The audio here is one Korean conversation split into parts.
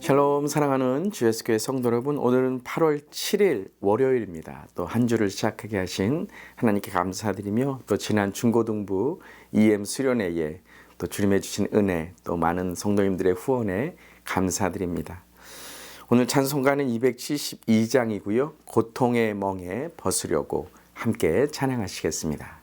샬롬 사랑하는 주예수교회 성도 여러분, 오늘은 8월 7일 월요일입니다. 또 한 주를 시작하게 하신 하나님께 감사드리며 또 지난 중고등부 EM 수련회에 또 주님의 주신 은혜 또 많은 성도님들의 후원에 감사드립니다. 오늘 찬송가는 272장이고요. 고통의 멍에 벗으려고 함께 찬양하시겠습니다.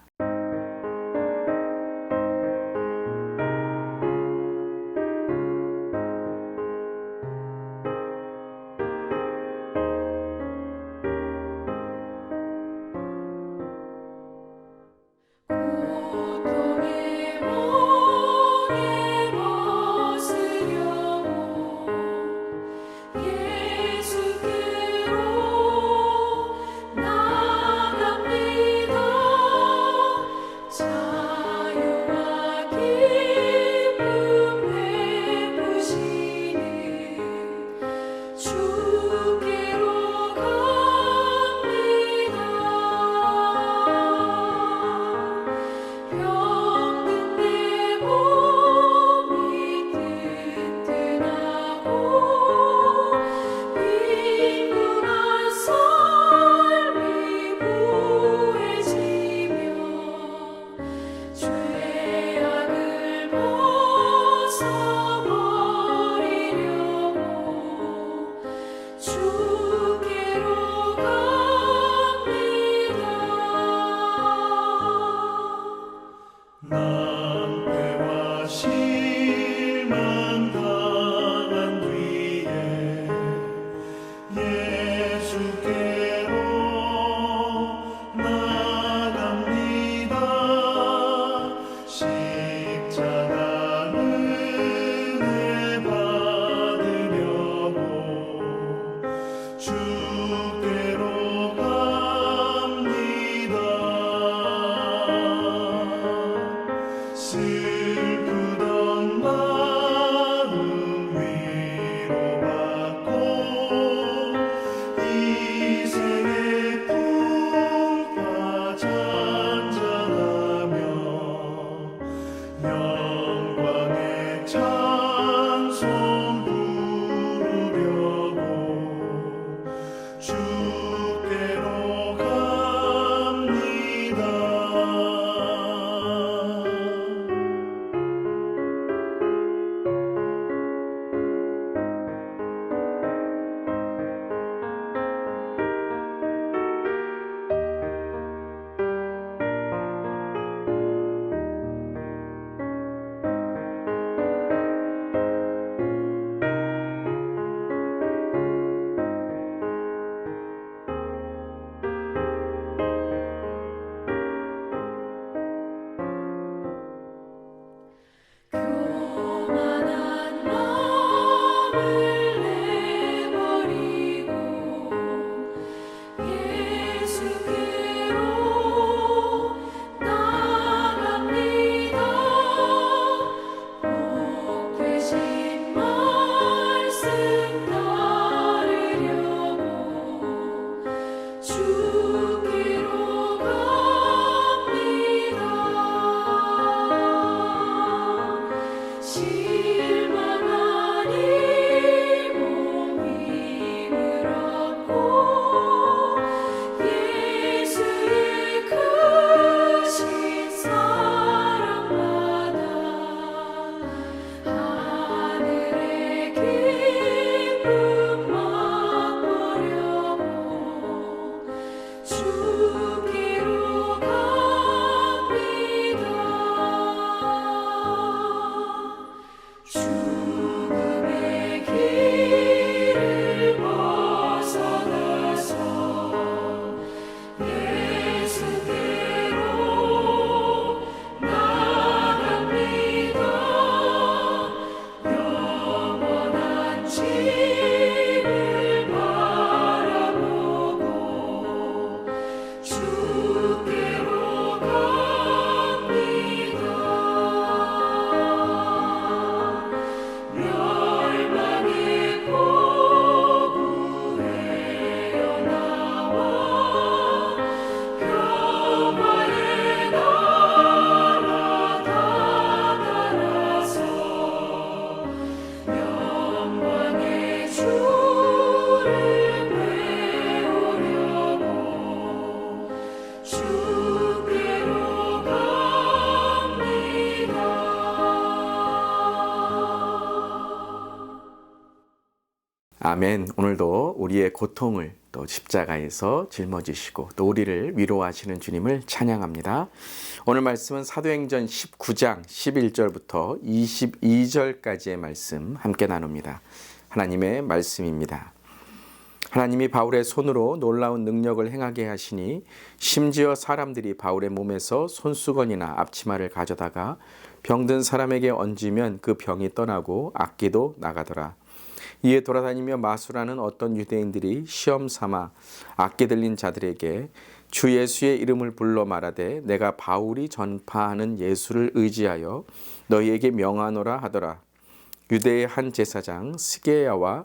아멘. 오늘도 우리의 고통을 또 십자가에서 짊어지시고 또 우리를 위로하시는 주님을 찬양합니다. 오늘 말씀은 사도행전 19장 11절부터 22절까지의 말씀 함께 나눕니다. 하나님의 말씀입니다. 하나님이 바울의 손으로 놀라운 능력을 행하게 하시니 심지어 사람들이 바울의 몸에서 손수건이나 앞치마를 가져다가 병든 사람에게 얹으면 그 병이 떠나고 악기도 나가더라. 이에 돌아다니며 마술하는 어떤 유대인들이 시험 삼아 악기 들린 자들에게 주 예수의 이름을 불러 말하되 내가 바울이 전파하는 예수를 의지하여 너희에게 명하노라 하더라. 유대의 한 제사장 스게야와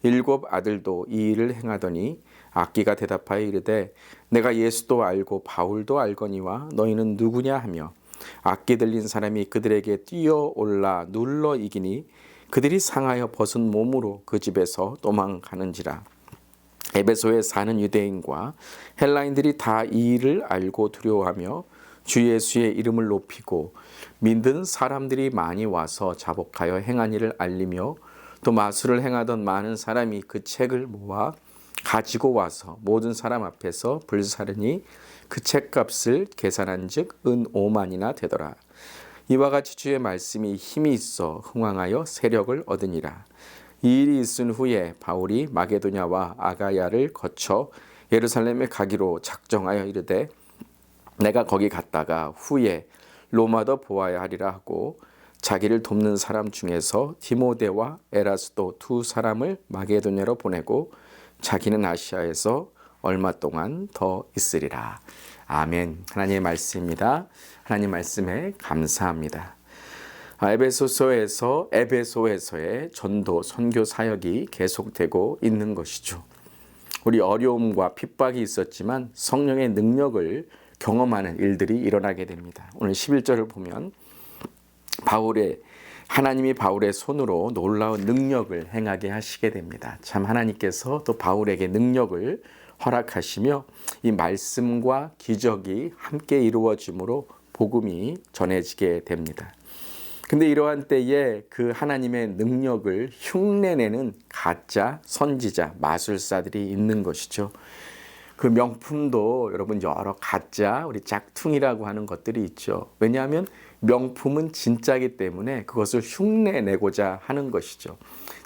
7 아들도 이 일을 행하더니 악기가 대답하여 이르되 내가 예수도 알고 바울도 알거니와 너희는 누구냐 하며 악기 들린 사람이 그들에게 뛰어올라 눌러 이기니 그들이 상하여 벗은 몸으로 그 집에서 도망가는지라. 에베소에 사는 유대인과 헬라인들이 다 이 일을 알고 두려워하며 주 예수의 이름을 높이고 믿는 사람들이 많이 와서 자복하여 행한 일을 알리며 또 마술을 행하던 많은 사람이 그 책을 모아 가지고 와서 모든 사람 앞에서 불사르니 그 책값을 계산한 즉 은 5만이나 되더라. 이와 같이 주의 말씀이 힘이 있어 흥왕하여 세력을 얻으니라. 이 일이 있은 후에 바울이 마게도냐와 아가야를 거쳐 예루살렘에 가기로 작정하여 이르되 내가 거기 갔다가 후에 로마도 보아야 하리라 하고 자기를 돕는 사람 중에서 디모데와 에라스도 2 사람을 마게도냐로 보내고 자기는 아시아에서 얼마 동안 더 있으리라. 아멘. 하나님의 말씀입니다. 하나님 말씀에 감사합니다. 에베소에서의 전도 선교 사역이 계속되고 있는 것이죠. 우리 어려움과 핍박이 있었지만 성령의 능력을 경험하는 일들이 일어나게 됩니다. 오늘 11절을 보면 하나님이 바울의 손으로 놀라운 능력을 행하게 하시게 됩니다. 참 하나님께서 또 바울에게 능력을 허락하시며 이 말씀과 기적이 함께 이루어짐으로 복음이 전해지게 됩니다. 근데 이러한 때에 그 하나님의 능력을 흉내내는 가짜 선지자, 마술사들이 있는 것이죠. 그 명품도 여러분 여러 가짜 우리 짝퉁이라고 하는 것들이 있죠. 왜냐하면 명품은 진짜이기 때문에 그것을 흉내내고자 하는 것이죠.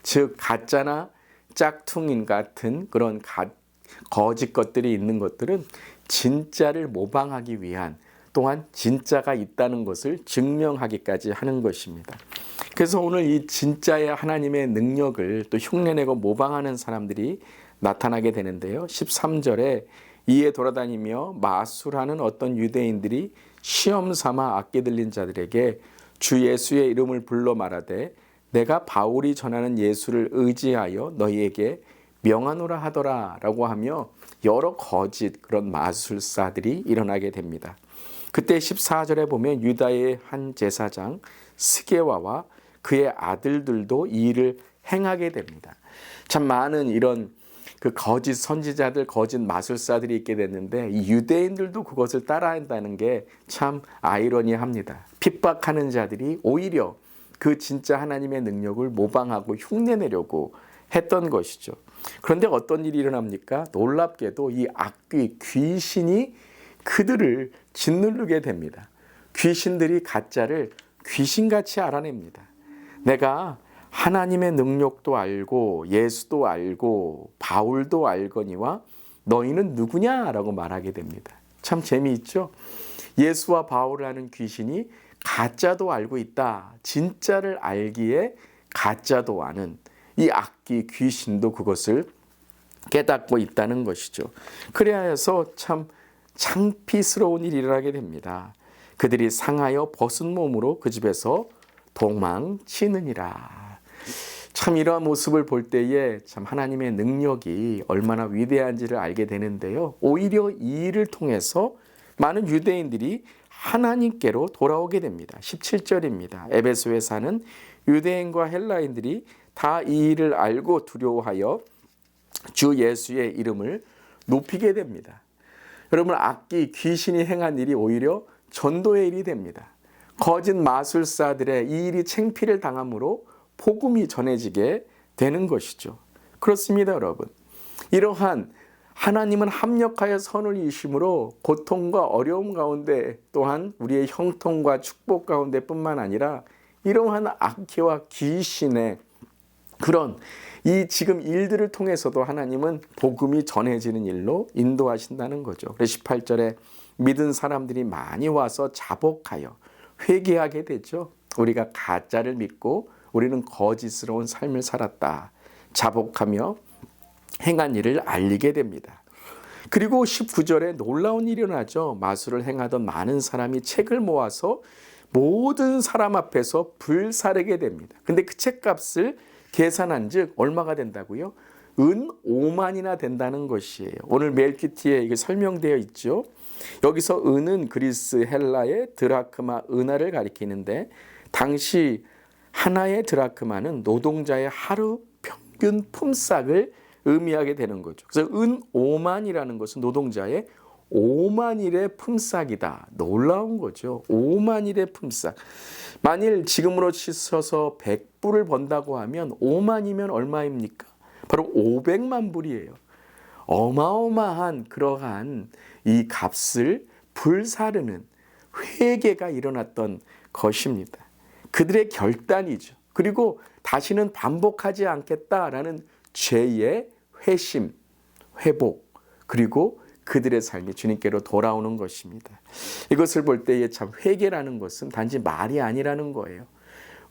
즉 가짜나 짝퉁인 같은 그런 거짓 것들이 있는 것들은 진짜를 모방하기 위한 또한 진짜가 있다는 것을 증명하기까지 하는 것입니다. 그래서 오늘 이 진짜의 하나님의 능력을 또 흉내내고 모방하는 사람들이 나타나게 되는데요. 13절에 이에 돌아다니며 마술하는 어떤 유대인들이 시험 삼아 악기 들린 자들에게 주 예수의 이름을 불러 말하되 내가 바울이 전하는 예수를 의지하여 너희에게 명하노라 하더라 라고 하며 여러 거짓 그런 마술사들이 일어나게 됩니다. 그때 14절에 보면 유다의 한 제사장 스게와와 그의 아들들도 이 일을 행하게 됩니다. 참 많은 이런 그 거짓 선지자들, 거짓 마술사들이 있게 됐는데 이 유대인들도 그것을 따라한다는 게 참 아이러니합니다. 핍박하는 자들이 오히려 그 진짜 하나님의 능력을 모방하고 흉내내려고 했던 것이죠. 그런데 어떤 일이 일어납니까? 놀랍게도 이 악귀, 귀신이 그들을 짓누르게 됩니다. 귀신들이 가짜를 귀신같이 알아냅니다. 내가 하나님의 능력도 알고 예수도 알고 바울도 알거니와 너희는 누구냐라고 말하게 됩니다. 참 재미있죠? 예수와 바울을 아는 귀신이 가짜도 알고 있다. 진짜를 알기에 가짜도 아는 이 악기 귀신도 그것을 깨닫고 있다는 것이죠. 그래야 해서 참 창피스러운 일이 일어나게 됩니다. 그들이 상하여 벗은 몸으로 그 집에서 도망치느니라. 참 이러한 모습을 볼 때에 참 하나님의 능력이 얼마나 위대한지를 알게 되는데요. 오히려 이 일을 통해서 많은 유대인들이 하나님께로 돌아오게 됩니다. 17절입니다. 에베소에 사는 유대인과 헬라인들이 다 이 일을 알고 두려워하여 주 예수의 이름을 높이게 됩니다. 여러분 악기 귀신이 행한 일이 오히려 전도의 일이 됩니다. 거짓 마술사들의 이 일이 창피를 당함으로 복음이 전해지게 되는 것이죠. 그렇습니다, 여러분. 이러한 하나님은 합력하여 선을 이심으로 고통과 어려움 가운데 또한 우리의 형통과 축복 가운데 뿐만 아니라 이러한 악해와 귀신의 그런 이 지금 일들을 통해서도 하나님은 복음이 전해지는 일로 인도하신다는 거죠. 그래서 18절에 믿은 사람들이 많이 와서 자복하여 회개하게 되죠. 우리가 가짜를 믿고 우리는 거짓스러운 삶을 살았다. 자복하며 행한 일을 알리게 됩니다. 그리고 19절에 놀라운 일이 일어나죠. 마술을 행하던 많은 사람이 책을 모아서 모든 사람 앞에서 불사르게 됩니다. 근데 그 책값을 계산한 즉 얼마가 된다고요? 은 5만이나 된다는 것이에요. 오늘 멜키티에 이게 설명되어 있죠. 여기서 은은 그리스 헬라의 드라크마 은하를 가리키는데 당시 하나의 드라크마는 노동자의 하루 평균 품삯을 의미하게 되는 거죠. 그래서 은 5만이라는 것은 노동자의 5만일의 품삯이다. 놀라운 거죠. 5만일의 품삯. 만일 지금으로 치셔서 100불을 번다고 하면 5만이면 얼마입니까? 바로 500만 불이에요. 어마어마한 그러한 이 값을 불사르는 회개가 일어났던 것입니다. 그들의 결단이죠. 그리고 다시는 반복하지 않겠다라는 죄의 회심, 회복, 그리고 그들의 삶이 주님께로 돌아오는 것입니다. 이것을 볼 때에 참 회개라는 것은 단지 말이 아니라는 거예요.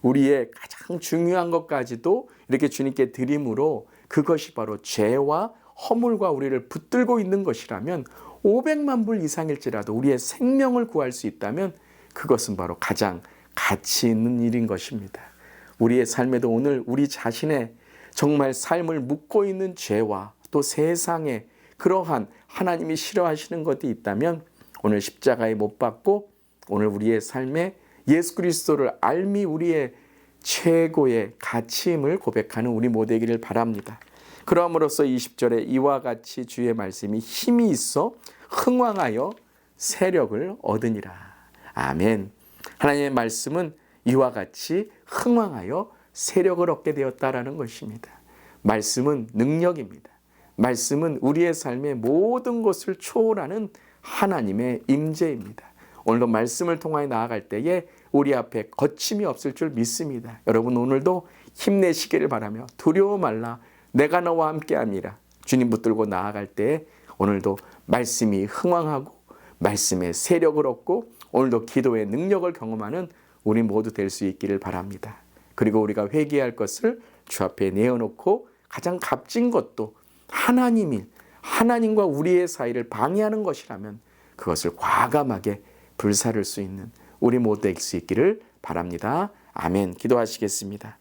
우리의 가장 중요한 것까지도 이렇게 주님께 드림으로 그것이 바로 죄와 허물과 우리를 붙들고 있는 것이라면 500만 불 이상일지라도 우리의 생명을 구할 수 있다면 그것은 바로 가장 가치 있는 일인 것입니다. 우리의 삶에도 오늘 우리 자신의 정말 삶을 묻고 있는 죄와 또 세상에 그러한 하나님이 싫어하시는 것이 있다면 오늘 십자가에 못 박고 오늘 우리의 삶에 예수 그리스도를 알미 우리의 최고의 가치임을 고백하는 우리 모두이기를 바랍니다. 그러함으로써 20절에 이와 같이 주의 말씀이 힘이 있어 흥왕하여 세력을 얻으니라. 아멘. 하나님의 말씀은 이와 같이 흥왕하여 세력을 얻게 되었다라는 것입니다. 말씀은 능력입니다. 말씀은 우리의 삶의 모든 것을 초월하는 하나님의 임재입니다. 오늘도 말씀을 통하여 나아갈 때에 우리 앞에 거침이 없을 줄 믿습니다. 여러분 오늘도 힘내시기를 바라며 두려워 말라 내가 너와 함께함이라. 주님 붙들고 나아갈 때에 오늘도 말씀이 흥왕하고 말씀의 세력을 얻고 오늘도 기도의 능력을 경험하는 우리 모두 될 수 있기를 바랍니다. 그리고 우리가 회개할 것을 주 앞에 내어놓고 가장 값진 것도 하나님과 우리의 사이를 방해하는 것이라면 그것을 과감하게 불사를 수 있는 우리 모두 될 수 있기를 바랍니다. 아멘. 기도하시겠습니다.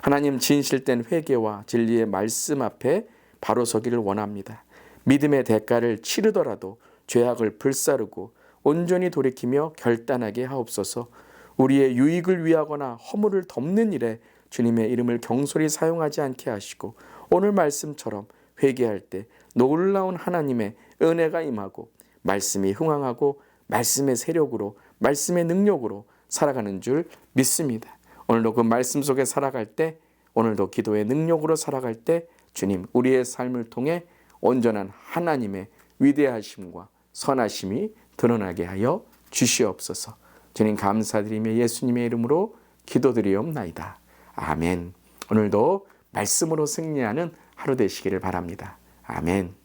하나님 진실된 회개와 진리의 말씀 앞에 바로 서기를 원합니다. 믿음의 대가를 치르더라도 죄악을 불사르고 온전히 돌이키며 결단하게 하옵소서. 우리의 유익을 위하거나 허물을 덮는 일에 주님의 이름을 경솔히 사용하지 않게 하시고 오늘 말씀처럼 회개할 때 놀라운 하나님의 은혜가 임하고 말씀이 흥왕하고 말씀의 세력으로 말씀의 능력으로 살아가는 줄 믿습니다. 오늘도 그 말씀 속에 살아갈 때 오늘도 기도의 능력으로 살아갈 때 주님 우리의 삶을 통해 온전한 하나님의 위대하심과 선하심이 드러나게 하여 주시옵소서. 주님 감사드리며 예수님의 이름으로 기도드리옵나이다. 아멘. 오늘도 말씀으로 승리하는 하루 되시기를 바랍니다. 아멘.